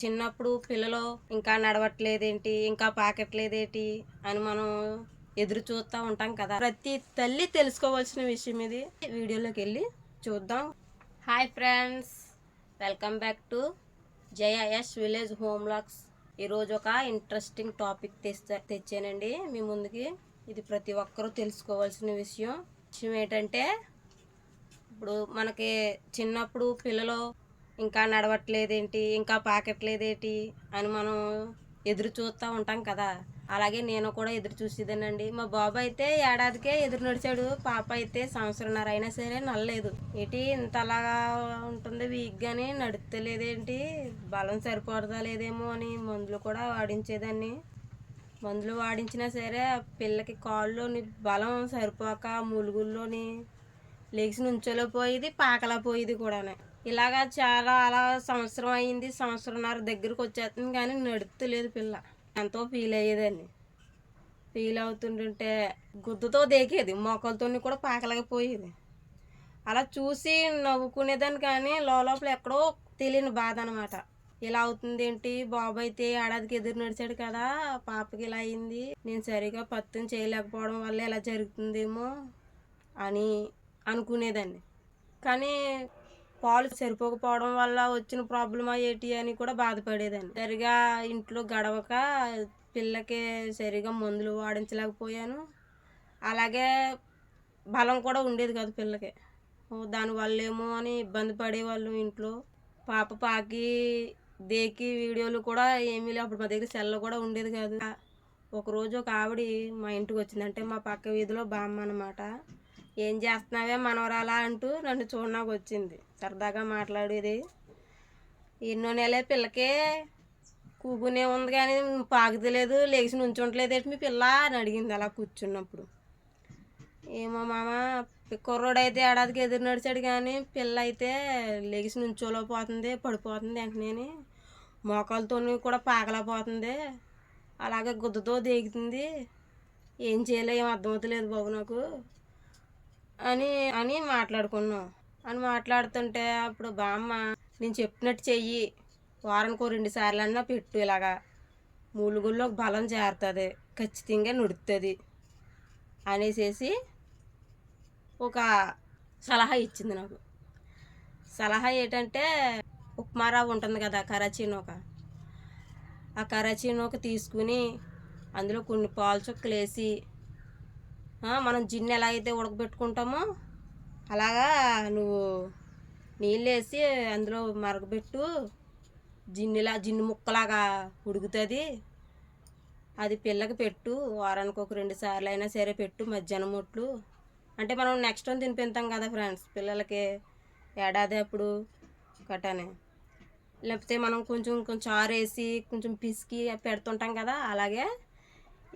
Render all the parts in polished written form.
చిన్నప్పుడు పిల్లలు ఇంకా నడవట్లేదేంటి, ఇంకా పాకట్లేదేంటి అని మనం ఎదురు చూస్తూ ఉంటాం కదా. ప్రతి తల్లి తెలుసుకోవాల్సిన విషయం ఇది. వీడియోలోకి వెళ్ళి చూద్దాం. Hi friends, welcome back to జేఐఎస్ village home vlogs. ఈరోజు ఒక ఇంట్రెస్టింగ్ టాపిక్ తెచ్చానండి మీ ముందుకి. ఇది ప్రతి ఒక్కరూ తెలుసుకోవాల్సిన విషయం ఏంటంటే, ఇప్పుడు మనకి చిన్నప్పుడు పిల్లలు ఇంకా నడవట్లేదేంటి, ఇంకా పాకట్లేదేంటి అని మనం ఎదురు చూస్తూ ఉంటాం కదా. అలాగే నేను కూడా ఎదురు చూసేదానండి. మా బాబు అయితే ఏడాదికే ఎదురు నడిచాడు. పాప అయితే సంవత్సరంన్నర అయినా సరే నడలేదు. ఏంటి ఇంతలాగా ఉంటుంది వీక్గాని, నడుస్తలేదేంటి, బలం సరిపోదా లేదేమో అని మందులు కూడా వాడించేదాన్ని. మందులు వాడించినా సరే పిల్లకి కాళ్ళలోని బలం సరిపోక ములుగుల్లోని లెగిసి నుంచోలేకపోయేది, పాకలా పోయేది కూడానే. ఇలాగా అలా సంవత్సరం అయింది, సంవత్సరంన్నర దగ్గరకు వచ్చేస్తుంది కానీ నడుస్తలేదు పిల్ల. ఎంతో ఫీల్ అయ్యేదాన్ని. ఫీల్ అవుతుంటుంటే గుద్దుతో దేకేది, మోకాలతో కూడా పాకలేకపోయేది. అలా చూసి నవ్వుకునేదాన్ని కానీ లోపల ఎక్కడో తెలియని బాధ అనమాట. ఇలా అవుతుంది ఏంటి, బాబు అయితే ఏడాదికి ఎదురు నడిచాడు కదా, పాపకి ఇలా అయింది, నేను సరిగా పత్తం చేయలేకపోవడం వల్ల ఇలా జరుగుతుందేమో అని అనుకునేదాన్ని. కానీ పాలు సరిపోకపోవడం వల్ల వచ్చిన ప్రాబ్లమా ఏంటి అని కూడా బాధపడేదాన్ని. సరిగా ఇంట్లో గడవక పిల్లకి సరిగా మందులు వాడించలేకపోయాను. అలాగే బలం కూడా ఉండేది కాదు పిల్లకి. దానివల్ల ఏమో అని ఇబ్బంది పడేవాళ్ళు ఇంట్లో. పాప పాకి దేకి వీడియోలు కూడా ఏమీ లేవు. అప్పుడు మా దగ్గర సెల్ కూడా ఉండేది కాదు. ఒకరోజు ఒక ఆవిడ మా ఇంటికి వచ్చింది. అంటే మా పక్క వీధిలో బామ్మ అనమాట. ఏం చేస్తున్నావే మనవరాలా అంటూ నన్ను చూడడానికి వచ్చింది. సరదాగా మాట్లాడేది. ఎన్నో నెలే పిల్లకే కూగునే ఉంది కానీ పాకుతలేదు, లేచి నుంచుంటలేదు ఏంటి మీ పిల్ల అని అడిగింది అలా కూర్చున్నప్పుడు. ఏమో మామ, కుర్రోడైతే ఏడాదికి ఎదురు నడిచాడు కానీ పిల్ల అయితే లెగిసి నుంచోలేకపోతుంది, పడిపోతుంది వెంటనే, మోకాలతో కూడా పాకలేకపోతుంది, అలాగే గుద్దతో దేగుతుంది, ఏం చేయలే, ఏం అర్థమవుతలేదు బాబు నాకు అని మాట్లాడుకున్నాం. అని మాట్లాడుతుంటే అప్పుడు బామ్మ, నేను చెప్పినట్టు చెయ్యి, వారానికి 2 సార్లు అన్నా పెట్టు, ఇలాగా మూలుగుల్లో బలం చేరుతుంది, ఖచ్చితంగా నుడుతుంది అనేసి ఒక సలహా ఇచ్చింది నాకు. సలహా ఏంటంటే, ఉప్మా రవ్వ ఉంటుంది కదా, కరాచీ నూక, ఆ కరాచీ నూక తీసుకుని అందులో కొన్ని పాలు చుక్కలు వేసి, మనం జిన్ను ఎలా అయితే ఉడకబెట్టుకుంటామో అలాగా నువ్వు నీళ్ళు వేసి అందులో మరగబెట్టు, జిన్ను ముక్కలాగా ఉడుకుతుంది, అది పిల్లకి పెట్టు, వారానికి 2 సార్లు అయినా సరే పెట్టు, మధ్యాహ్నం మొట్లు. అంటే మనం నెక్స్ట్ టైం తినిపిస్తాం కదా ఫ్రెండ్స్ పిల్లలకి ఏడాది అప్పుడు కట్టానే. లేకపోతే మనం కొంచెం చారు వేసి కొంచెం పిసికి పెడుతుంటాం కదా, అలాగే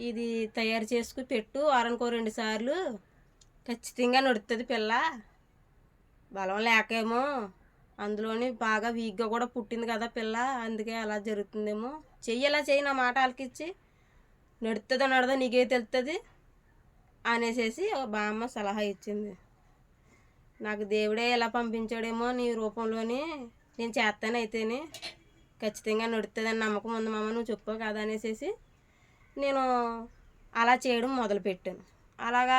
ఇది తయారు చేసుకుని పెట్టు, వారానికి 2 సార్లు, ఖచ్చితంగా నడుస్తుంది పిల్ల. బలం లేకేమో, అందులోని బాగా వీక్గా కూడా పుట్టింది కదా పిల్ల, అందుకే అలా జరుగుతుందేమో, చెయ్యేలా చెయ్యి, నా మాట ఆలకిచ్చి, నడుతుందో నడదో నీకే తెలుస్తుంది అనేసి బామ్మ సలహా ఇచ్చింది. నాకు దేవుడే ఎలా పంపించాడేమో నీ రూపంలోని, నేను చేస్తానైతేనే ఖచ్చితంగా నడుతుందని నమ్మకం ఉంది మామ, నువ్వు చెప్పావు కదా అనేసి నేను అలా చేయడం మొదలుపెట్టాను. అలాగా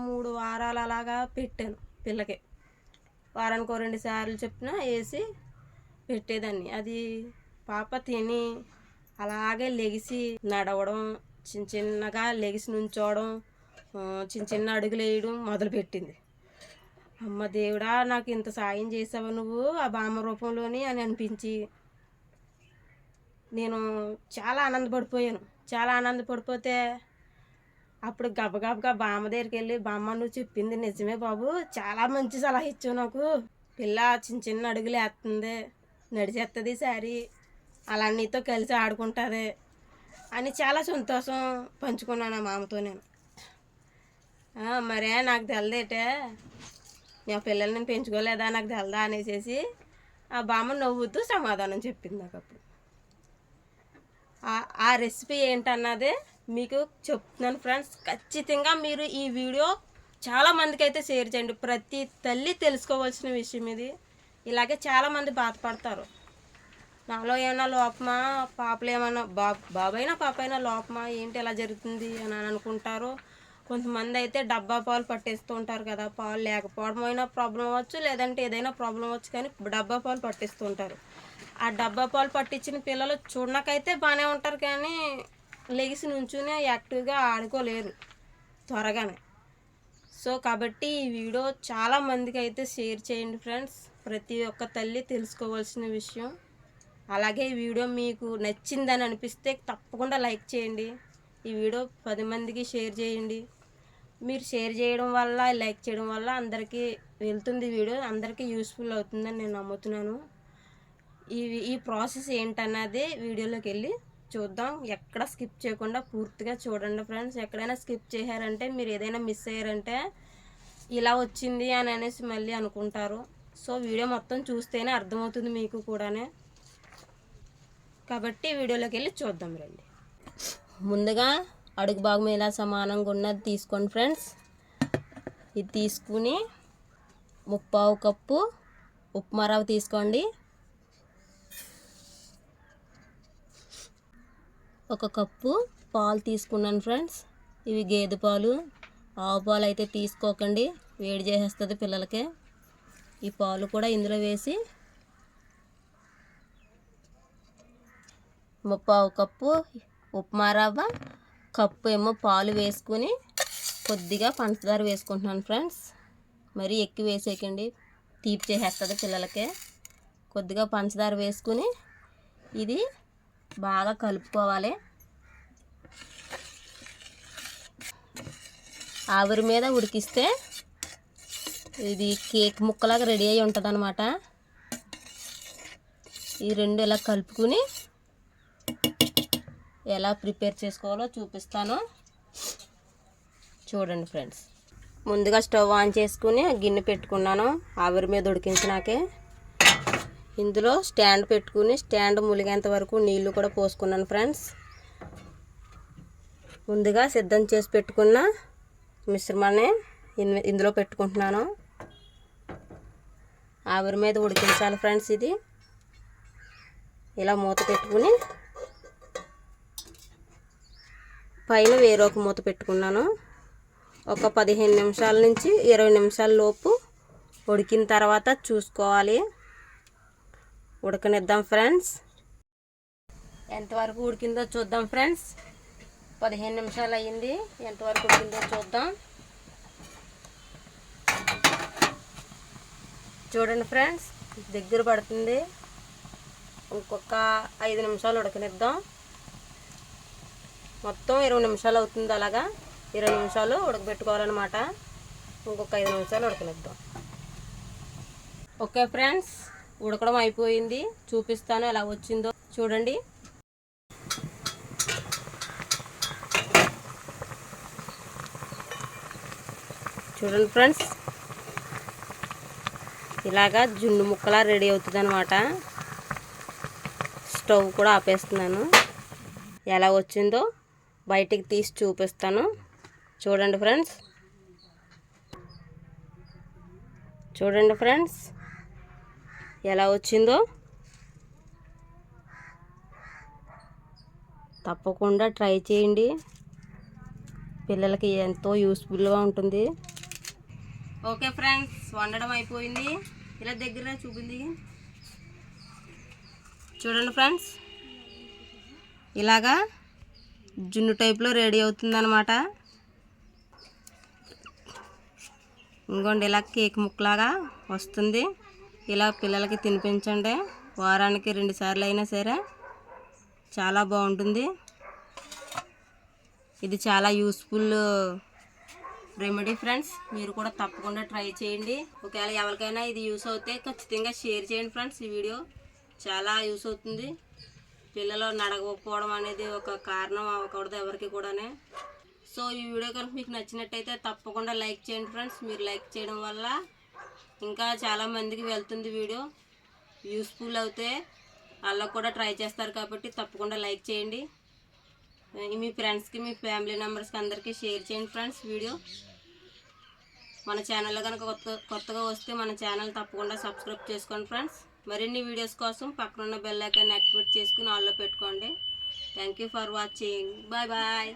3 వారాలు అలాగా పెట్టాను పిల్లకి. వారానికి 2 సార్లు చొప్పున వేసి పెట్టేదాన్ని. అది పాప తిని అలాగే లెగిసి నడవడం, చిన్నగా లెగిసి నుంచోవడం, చిన్న అడుగులు వేయడం మొదలుపెట్టింది. అమ్మ దేవుడా, నాకు ఇంత సాయం చేసావు నువ్వు ఆ బామ్మ రూపంలోని అని అనిపించి నేను చాలా ఆనందపడిపోయాను. చాలా ఆనందపడిపోతే అప్పుడు గబగబగా బామ్మ దగ్గరికి వెళ్ళి, బామ్మ నువ్వు చెప్పింది నిజమే బాబు, చాలా మంచి సలహా ఇచ్చావు నాకు, పిల్ల చిన్న అడుగులు వేస్తుంది, నడిచేస్తుంది సారి, అలా నీతో కలిసి ఆడుకుంటుంది అని చాలా సంతోషం పంచుకున్నాను ఆ మామతో నేను. మరే నాకు తెలదేటే, నా పిల్లల్ని నేను పెంచుకోలేదా, నాకు తెలదా అనేసి ఆ బామ్మ నవ్వుతూ సమాధానం చెప్పింది నాకు. అప్పుడు ఆ రెసిపీ ఏంటన్నదే మీకు చెప్తున్నాను ఫ్రెండ్స్. ఖచ్చితంగా మీరు ఈ వీడియో చాలామందికి అయితే షేర్ చేయండి. ప్రతి తల్లి తెలుసుకోవాల్సిన విషయం ఇది. ఇలాగే చాలామంది బాధపడతారు. నాలో ఏమైనా లోపమా, పాపలు ఏమైనా బాబైనా పాపైనా లోపమా, ఏంటి ఎలా జరుగుతుంది అని అనుకుంటారు. కొంతమంది అయితే డబ్బా పాలు పట్టేస్తూ ఉంటారు కదా, పాలు లేకపోవడం అయినా ప్రాబ్లం అవ్వచ్చు, లేదంటే ఏదైనా ప్రాబ్లం అవ్వచ్చు, కానీ డబ్బా పాలు పట్టిస్తూ ఉంటారు. ఆ డబ్బా పాలు పట్టించిన పిల్లలు చూడనకైతే బాగానే ఉంటారు, కానీ లెగిసి నుంచునే యాక్టివ్గా ఆడుకోలేరు త్వరగానే. సో కాబట్టి ఈ వీడియో చాలా మందికి అయితే షేర్ చేయండి ఫ్రెండ్స్. ప్రతి ఒక్క తల్లి తెలుసుకోవాల్సిన విషయం. అలాగే ఈ వీడియో మీకు నచ్చిందని అనిపిస్తే తప్పకుండా లైక్ చేయండి. ఈ వీడియో 10 మందికి షేర్ చేయండి. మీరు షేర్ చేయడం వల్ల, లైక్ చేయడం వల్ల అందరికీ వెళ్తుంది వీడియో, అందరికీ యూస్ఫుల్ అవుతుందని నేను నమ్ముతున్నాను. ఈ ప్రాసెస్ ఏంటన్నది వీడియోలోకి వెళ్ళి చూద్దాం. ఎక్కడ స్కిప్ చేయకుండా పూర్తిగా చూడండి ఫ్రెండ్స్. ఎక్కడైనా స్కిప్ చేశారంటే, మీరు ఏదైనా మిస్ అయ్యారంటే ఇలా వచ్చింది అని అనేసి మళ్ళీ అనుకుంటారు. సో వీడియో మొత్తం చూస్తేనే అర్థమవుతుంది మీకు కూడానే. కాబట్టి వీడియోలోకి వెళ్ళి చూద్దాం రండి. ముందుగా అడుగు భాగం ఇలా సమానంగా ఉన్నది తీసుకోండి ఫ్రెండ్స్. ఇది తీసుకుని 1/4 కప్పు ఉప్మా రవ్వ తీసుకోండి. 1 కప్పు పాలు తీసుకున్నాను ఫ్రెండ్స్. ఇవి గేదె పాలు, ఆవు పాలు అయితే తీసుకోకండి, వేడి చేసేస్తుంది పిల్లలకి. ఈ పాలు కూడా ఇందులో వేసి 1/4 కప్పు ఉప్మా రవ్వ, కప్పు ఏమో పాలు వేసుకుని కొద్దిగా పంచదార వేసుకుంటున్నాను ఫ్రెండ్స్. మరీ ఎక్కువ వేసేయకండి, తీపి చేసేస్తుంది పిల్లలకి. కొద్దిగా పంచదార వేసుకుని ఇది బాగా కలుపుకోవాలి. ఆవిరి మీద ఉడికిస్తే ఇది కేక్ ముక్కలాగా రెడీ అయి ఉంటుంది అన్నమాట. ఈ రెండు ఇలా కలుపుకుని ఎలా ప్రిపేర్ చేసుకోవాలో చూపిస్తాను, చూడండి ఫ్రెండ్స్. ముందుగా స్టవ్ ఆన్ చేసుకుని గిన్నె పెట్టుకున్నాను. ఆవిరి మీద ఉడికించినాకే ఇందులో స్టాండ్ పెట్టుకుని స్టాండ్ ములిగేంత వరకు నీళ్లు కూడా పోసుకున్నాను ఫ్రెండ్స్. ముందుగా సిద్ధం చేసి పెట్టుకున్న మిశ్రమాన్ని ఇందులో పెట్టుకుంటున్నాను. ఆవిరి మీద ఉడికించాలి ఫ్రెండ్స్. ఇది ఇలా మూత పెట్టుకుని పైన వేరొక మూత పెట్టుకున్నాను. ఒక 15 నిమిషాల నుంచి 20 నిమిషాల లోపు ఉడికిన తర్వాత చూసుకోవాలి. ఉడకనిద్దాం ఫ్రెండ్స్. ఎంతవరకు ఉడికిందో చూద్దాం ఫ్రెండ్స్. 15 నిమిషాలు అయ్యింది. ఎంతవరకు ఉడికిందో చూద్దాం. చూడండి ఫ్రెండ్స్, దగ్గర పడుతుంది. ఇంకొక 5 నిమిషాలు ఉడకనిద్దాం. మొత్తం 20 నిమిషాలు అవుతుంది. అలాగా 20 నిమిషాలు ఉడకబెట్టుకోవాలన్నమాట. ఇంకొక 5 నిమిషాలు ఉడకనిద్దాం. ఓకే ఫ్రెండ్స్, ఉడకడం అయిపోయింది. చూపిస్తాను ఎలా వచ్చిందో చూడండి. చూడండి ఫ్రెండ్స్, ఇలాగా జున్ను ముక్కలా రెడీ అవుతుంది అన్నమాట. స్టవ్ కూడా ఆపేస్తున్నాను. ఎలా వచ్చిందో బయటికి తీసి చూపిస్తాను, చూడండి ఫ్రెండ్స్. చూడండి ఫ్రెండ్స్ ఎలా వచ్చిందో. తప్పకుండా ట్రై చేయండి, పిల్లలకి ఎంతో యూస్ఫుల్గా ఉంటుంది. ఓకే ఫ్రెండ్స్, వండడం అయిపోయింది. ఇలా దగ్గర చూపింది. చూడండి ఫ్రెండ్స్, ఇలాగా జున్ను టైప్లో రెడీ అవుతుందన్నమాట. ఇంకోండి ఇలా కేక్ ముక్కలాగా వస్తుంది. ఇలా పిల్లలకి తినిపించండి. వారానికి 2 సార్లు అయినా సరే చాలా బాగుంటుంది. ఇది చాలా యూస్ఫుల్ రెమెడీ ఫ్రెండ్స్. మీరు కూడా తప్పకుండా ట్రై చేయండి. ఒకవేళ ఎవరికైనా ఇది యూస్ అవుతే ఖచ్చితంగా షేర్ చేయండి ఫ్రెండ్స్. ఈ వీడియో చాలా యూస్ అవుతుంది. పిల్లలు నడవకపోవడం అనేది ఒక కారణం అవ్వకూడదు ఎవరికి కూడానే. సో ఈ వీడియో కనుక మీకు నచ్చినట్టయితే తప్పకుండా లైక్ చేయండి ఫ్రెండ్స్. మీరు లైక్ చేయడం వల్ల ఇంకా చాలామందికి వెళ్తుంది వీడియో, యూస్ఫుల్ అవుతే వాళ్ళకు కూడా ట్రై చేస్తారు. కాబట్టి తప్పకుండా లైక్ చేయండి. మీ ఫ్రెండ్స్కి, మీ ఫ్యామిలీ మెంబర్స్కి అందరికీ షేర్ చేయండి ఫ్రెండ్స్. వీడియో మన ఛానల్లో కనుక కొత్తగా వస్తే మన ఛానల్ తప్పకుండా సబ్స్క్రైబ్ చేసుకోండి ఫ్రెండ్స్. మరిన్ని వీడియోస్ కోసం పక్కనున్న బెల్ ఐకాన్ యాక్టివేట్ చేసుకుని ఆన్లో పెట్టుకోండి. Thank you for watching. Bye bye.